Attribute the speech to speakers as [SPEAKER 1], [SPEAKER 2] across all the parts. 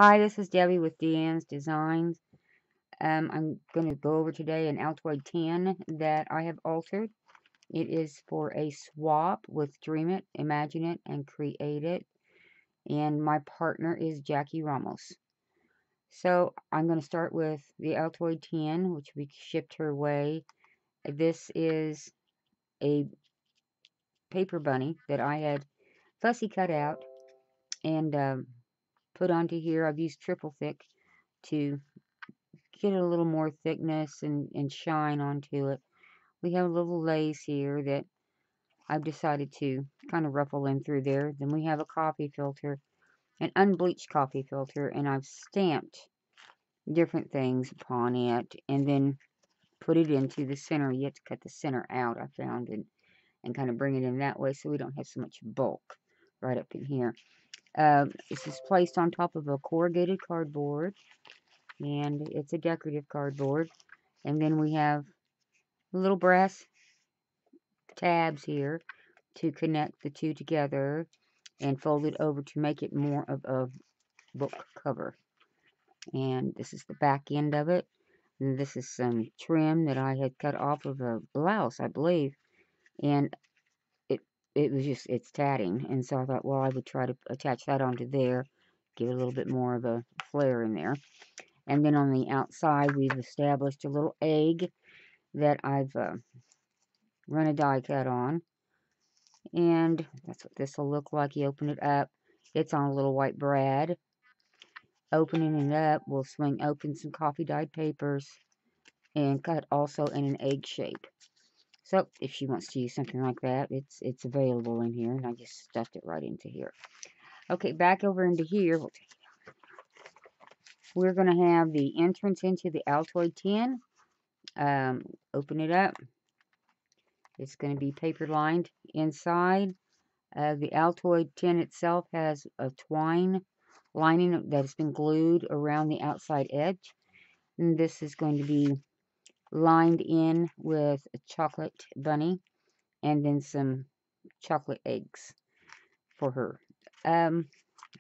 [SPEAKER 1] Hi, this is Debbie with D.Ann's Designs. I'm going to go over today an Altoid 10 that I have altered. It is for a swap with Dream It, Imagine It, and Create It. And my partner is Jackie Ramos. So I'm going to start with the Altoid 10, which we shipped her way. This is a paper bunny that I had fussy cut out and put onto here. I've used triple thick to get a little more thickness and shine onto it. We have a little lace here that I've decided to kind of ruffle in through there. Then we have a coffee filter, an unbleached coffee filter, and I've stamped different things upon it and then put it into the center. You have to cut the center out, I found, and kind of bring it in that way so we don't have so much bulk right up in here. This is placed on top of a corrugated cardboard, and it's a decorative cardboard. And then we have little brass tabs here to connect the two together and fold it over to make it more of a book cover. And this is the back end of it. And this is some trim that I had cut off of a blouse, I believe. And it it was just, it's tatting. And so I thought, well, I would try to attach that onto there, give it a little bit more of a flare in there. And then on the outside, we've established a little egg that I've run a die cut on. And that's what this will look like. You open it up. It's on a little white brad. Opening it up, we'll swing open some coffee dyed papers and cut also in an egg shape. So if she wants to use something like that, it's available in here, and I just stuffed it right into here. Okay, back over into here, we're going to have the entrance into the Altoid 10. Open it up. It's going to be paper lined inside. The Altoid 10 itself has a twine lining that has been glued around the outside edge. And this is going to be lined in with a chocolate bunny and then some chocolate eggs for her.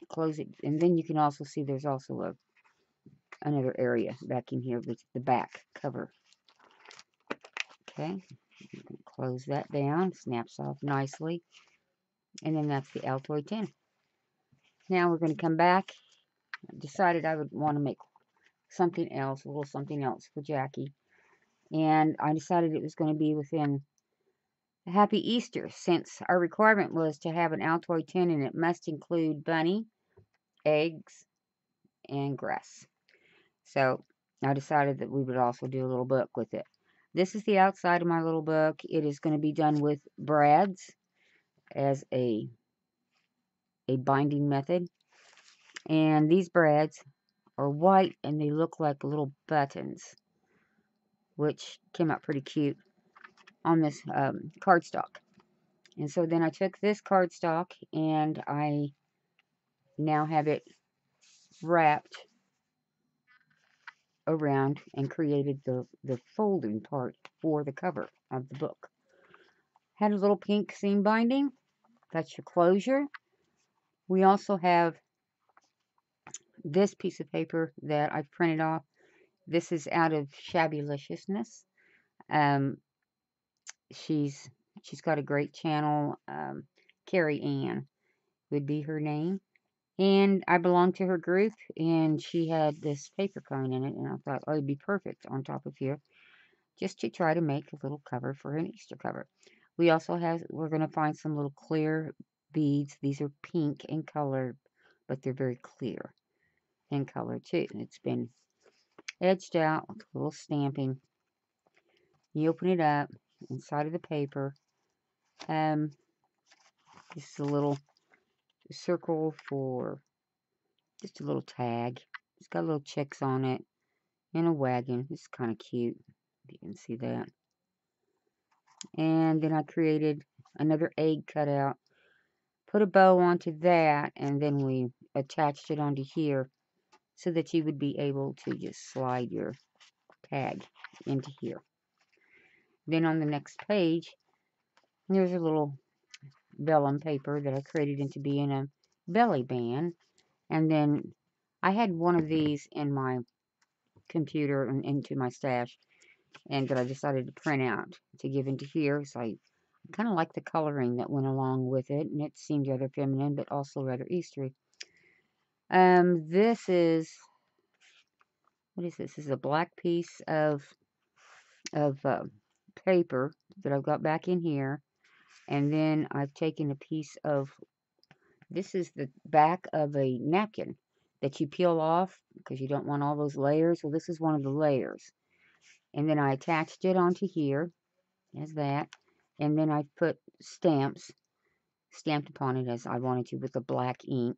[SPEAKER 1] Close it, and then you can also see there's also another area back in here with the back cover. Okay, you can close that down, snaps off nicely, and then that's the Altoid 10. Now we're going to come back. I decided I would want to make something else, a little something else for Jackie, and I decided it was going to be within a Happy Easter, since our requirement was to have an Altoid 10 and it must include bunny, eggs, and grass. So I decided that we would also do a little book with it. This is the outside of my little book. It is going to be done with brads as a binding method. And these brads are white and they look like little buttons, which came out pretty cute on this cardstock. And so then I took this cardstock and I now have it wrapped around and created the folding part for the cover of the book. Had a little pink seam binding. That's your closure. We also have this piece of paper that I've printed off. This is out of Shabbylicious. Um, she's got a great channel. Ann would be her name. And I belong to her group, and she had this paper cone in it, and I thought, oh, it'd be perfect on top of here, just to try to make a little cover for an Easter cover. We also we're going to find some little clear beads. These are pink in color, but they're very clear in color too. And it's been edged out with a little stamping. You open it up inside of the paper. This is a little circle for just a little tag. It's got little chicks on it and a wagon. It's kind of cute. You can see that. And then I created another egg cutout. Put a bow onto that, and then we attached it onto here so that you would be able to just slide your tag into here. Then on the next page, there's a little vellum paper that I created into being a belly band. And then I had one of these in my computer and into my stash, and that I decided to print out to give into here. So I kind of like the coloring that went along with it, and it seemed rather feminine, but also rather Eastery. This is, what is this? This is a black piece of paper that I've got back in here, and then I've taken a piece of, this is the back of a napkin that you peel off because you don't want all those layers. Well, this is one of the layers. And then I attached it onto here as that. And then I put stamped upon it as I wanted to with the black ink.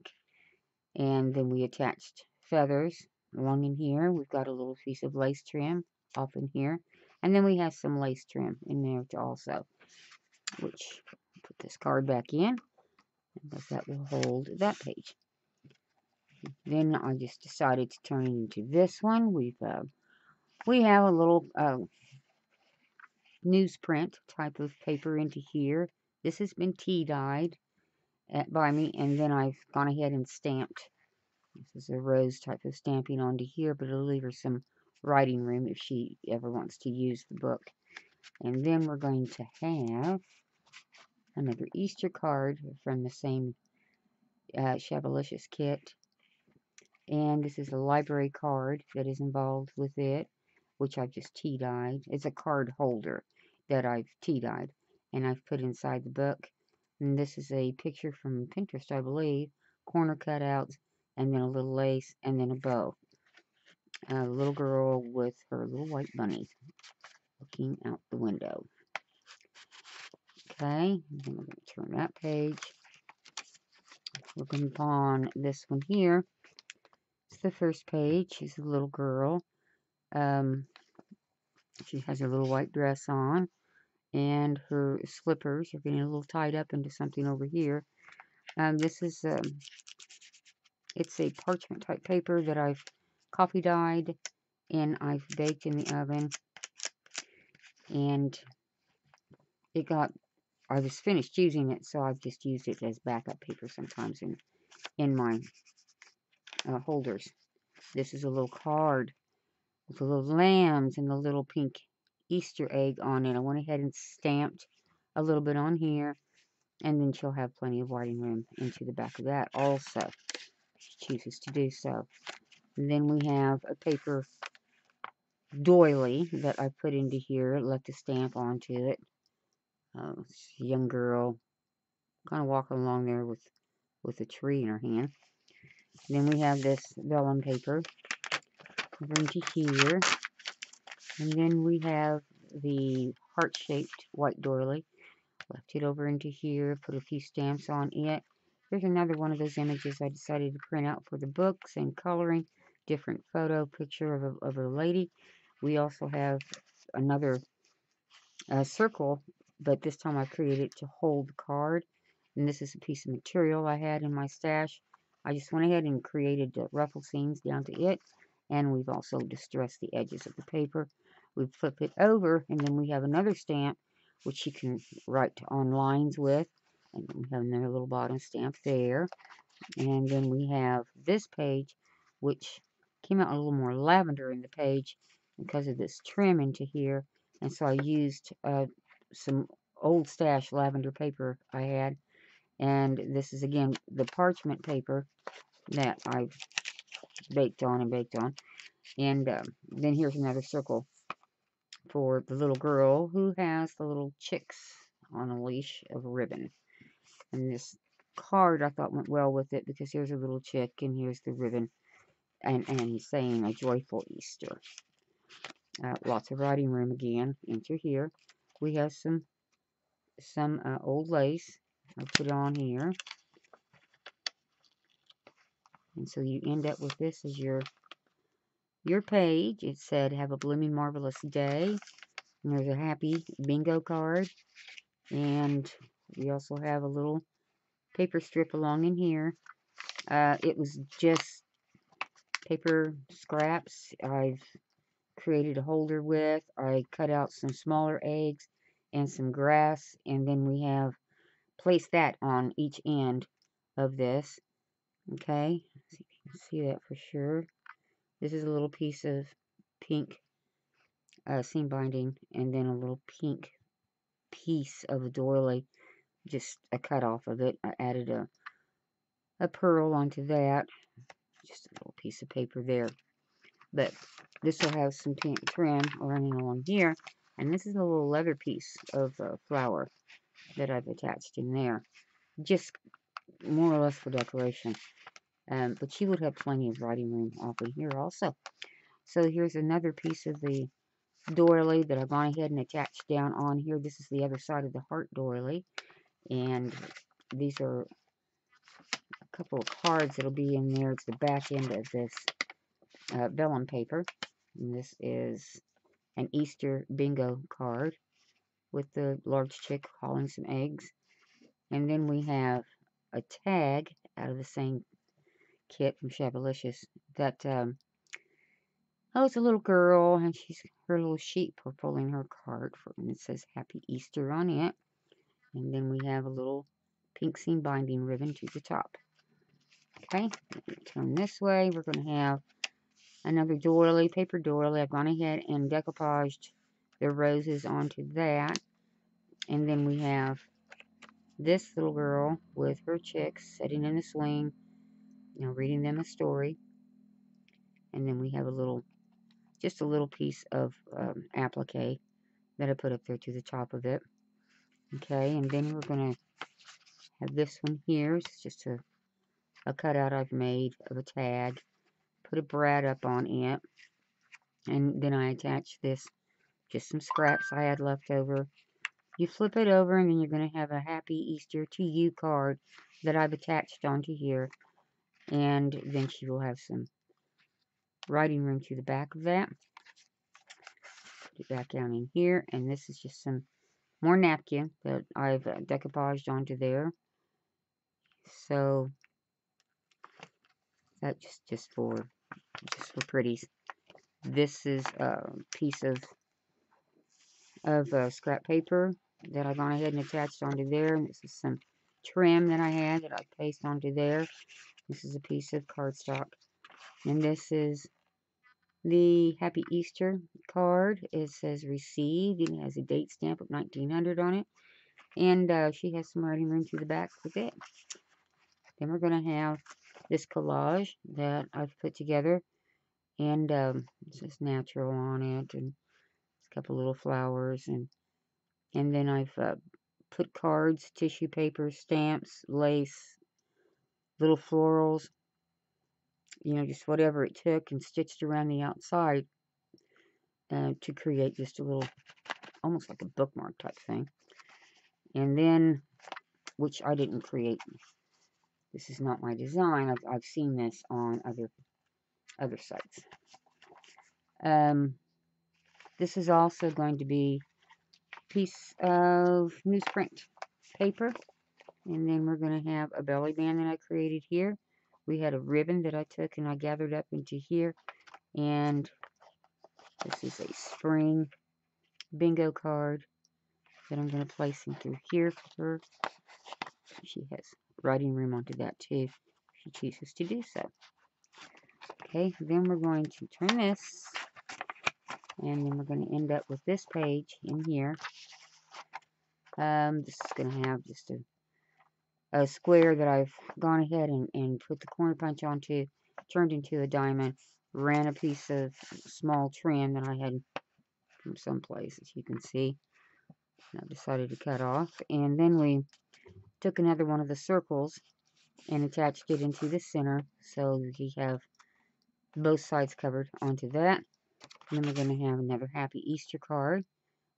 [SPEAKER 1] And then we attached feathers along in here. We've got a little piece of lace trim off in here. And then we have some lace trim in there also, which put this card back in because that will hold that page. Then I just decided to turn it into this one. We have a little newsprint type of paper into here. This has been tea dyed by me, and then I've gone ahead and stamped. This is a rose type of stamping onto here, but it'll leave her some writing room if she ever wants to use the book. And then we're going to have another Easter card from the same Shabalicious kit. And this is a library card that is involved with it, which I've just tea dyed. It's a card holder that I've tea dyed, and I've put inside the book. And this is a picture from Pinterest, I believe. Corner cutouts, and then a little lace, and then a bow. A little girl with her little white bunnies looking out the window. Okay, and then we're going to turn that page. Looking upon this one here. It's the first page. She's a little girl. She has her little white dress on, and her slippers are getting a little tied up into something over here. This is, it's a parchment type paper that I've coffee dyed, and I've baked in the oven, and I was finished using it, so I've just used it as backup paper sometimes in my holders. This is a little card with the little lambs and the little pink Easter egg on it. I went ahead and stamped a little bit on here, and then she'll have plenty of writing room into the back of that also, if she chooses to do so. And then we have a paper doily that I put into here, left a stamp onto it. Young girl, kind of walking along there with a tree in her hand. Then we have this vellum paper over into here. And then we have the heart-shaped white doily. Left it over into here, put a few stamps on it. Here's another one of those images I decided to print out for the book. Same coloring, different photo picture of a lady. We also have another circle, but this time I created it to hold the card. And this is a piece of material I had in my stash. I just went ahead and created the ruffle seams down to it. And we've also distressed the edges of the paper. We flip it over, and then we have another stamp, which you can write on lines with. And then we have another little bottom stamp there. And then we have this page, which came out a little more lavender in the page because of this trim into here. And so I used some old stash lavender paper I had. And this is, again, the parchment paper that I've baked on and baked on. And then here's another circle for the little girl who has the little chicks on a leash of ribbon. And this card I thought went well with it because here's a little chick and here's the ribbon. And he's saying a joyful Easter. Lots of writing room again into here. We have some old lace. I'll put on here. And so you end up with this as your page. It said, have a blooming marvelous day. And there's a happy bingo card. And we also have a little paper strip along in here. It was just paper scraps I've created a holder with. I cut out some smaller eggs and some grass, and then we have placed that on each end of this. Okay, see that for sure. This is a little piece of pink seam binding, and then a little pink piece of a doily, just a cut off of it. I added a pearl onto that, just a little piece of paper there. But this will have some pink trim running along here, and this is a little leather piece of flower that I've attached in there, just more or less for decoration. But she would have plenty of writing room off in here also. So here's another piece of the doily that I've gone ahead and attached down on here. This is the other side of the heart doily, and these are a couple of cards that'll be in there. It's the back end of this vellum paper, and this is an Easter bingo card with the large chick hauling some eggs. And then we have a tag out of the same kit from Shabalicious that, oh, it's a little girl, and her little sheep are pulling her cart, and it says Happy Easter on it. And then we have a little pink seam binding ribbon to the top. Okay, turn this way. We're going to have another doily, paper doily. I've gone ahead and decoupaged the roses onto that. And then we have this little girl with her chicks sitting in the swing, reading them a story. And then we have just a little piece of applique that I put up there to the top of it. Okay, and then we're going to have this one here. It's just a cutout I've made of a tag. Put a brad up on it. And then I attach this, just some scraps I had left over. You flip it over, and then you're going to have a Happy Easter to You card that I've attached onto here. And then she will have some writing room to the back of that. Put it back down in here, and this is just some more napkin that I've decoupaged onto there. So that's just for pretties. This is a piece of scrap paper that I've gone ahead and attached onto there. And this is some trim that I had that I placed onto there. This is a piece of cardstock. And this is the Happy Easter card. It says received. It has a date stamp of 1900 on it. And she has some writing room to the back with it. Then we're going to have this collage that I've put together. And it says natural on it. And a couple little flowers. And then I've put cards, tissue paper, stamps, lace, little florals, just whatever it took, and stitched around the outside to create just a little, almost like a bookmark type thing. And then, which I didn't create, this is not my design. I've seen this on other sites. This is also going to be a piece of newsprint paper. And then we're going to have a belly band that I created here. We had a ribbon that I took and I gathered up into here. And this is a spring bingo card that I'm going to place into here for her. She has writing room onto that too, if she chooses to do so. Okay, then we're going to turn this, and then we're going to end up with this page in here. This is going to have just a square that I've gone ahead and put the corner punch onto, turned into a diamond, ran a piece of small trim that I had from someplace, as you can see. And I decided to cut off, and then we took another one of the circles and attached it into the center, so we have both sides covered onto that. And then we're going to have another Happy Easter card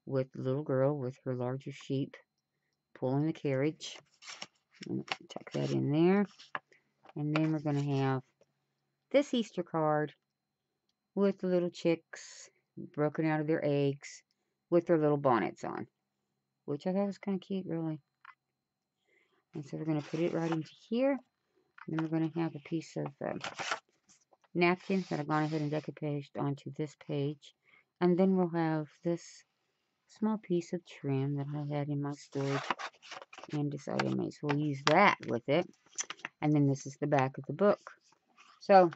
[SPEAKER 1] with the little girl with her larger sheep pulling the carriage. And tuck that in there. And then we're going to have this Easter card with the little chicks broken out of their eggs with their little bonnets on, which I thought was kind of cute, really. And so we're going to put it right into here. And then we're going to have a piece of napkin that I've gone ahead and decoupaged onto this page. And then we'll have this small piece of trim that I had in my storage and decided I might as well use that with it. And then this is the back of the book. So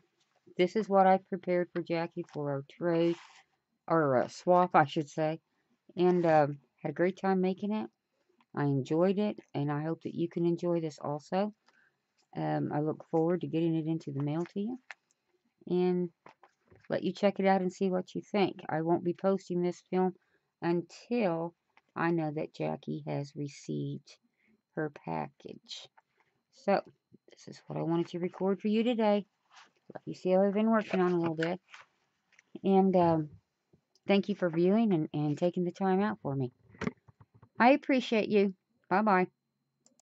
[SPEAKER 1] this is what I prepared for Jackie for our trade, or swap, I should say. And had a great time making it. I enjoyed it, and I hope that you can enjoy this also. I look forward to getting it into the mail to you and let you check it out and see what you think. I won't be posting this film until I know that Jackie has received her package. So, this is what I wanted to record for you today. Let you see how I've been working on a little bit. And thank you for viewing and taking the time out for me. I appreciate you. Bye bye.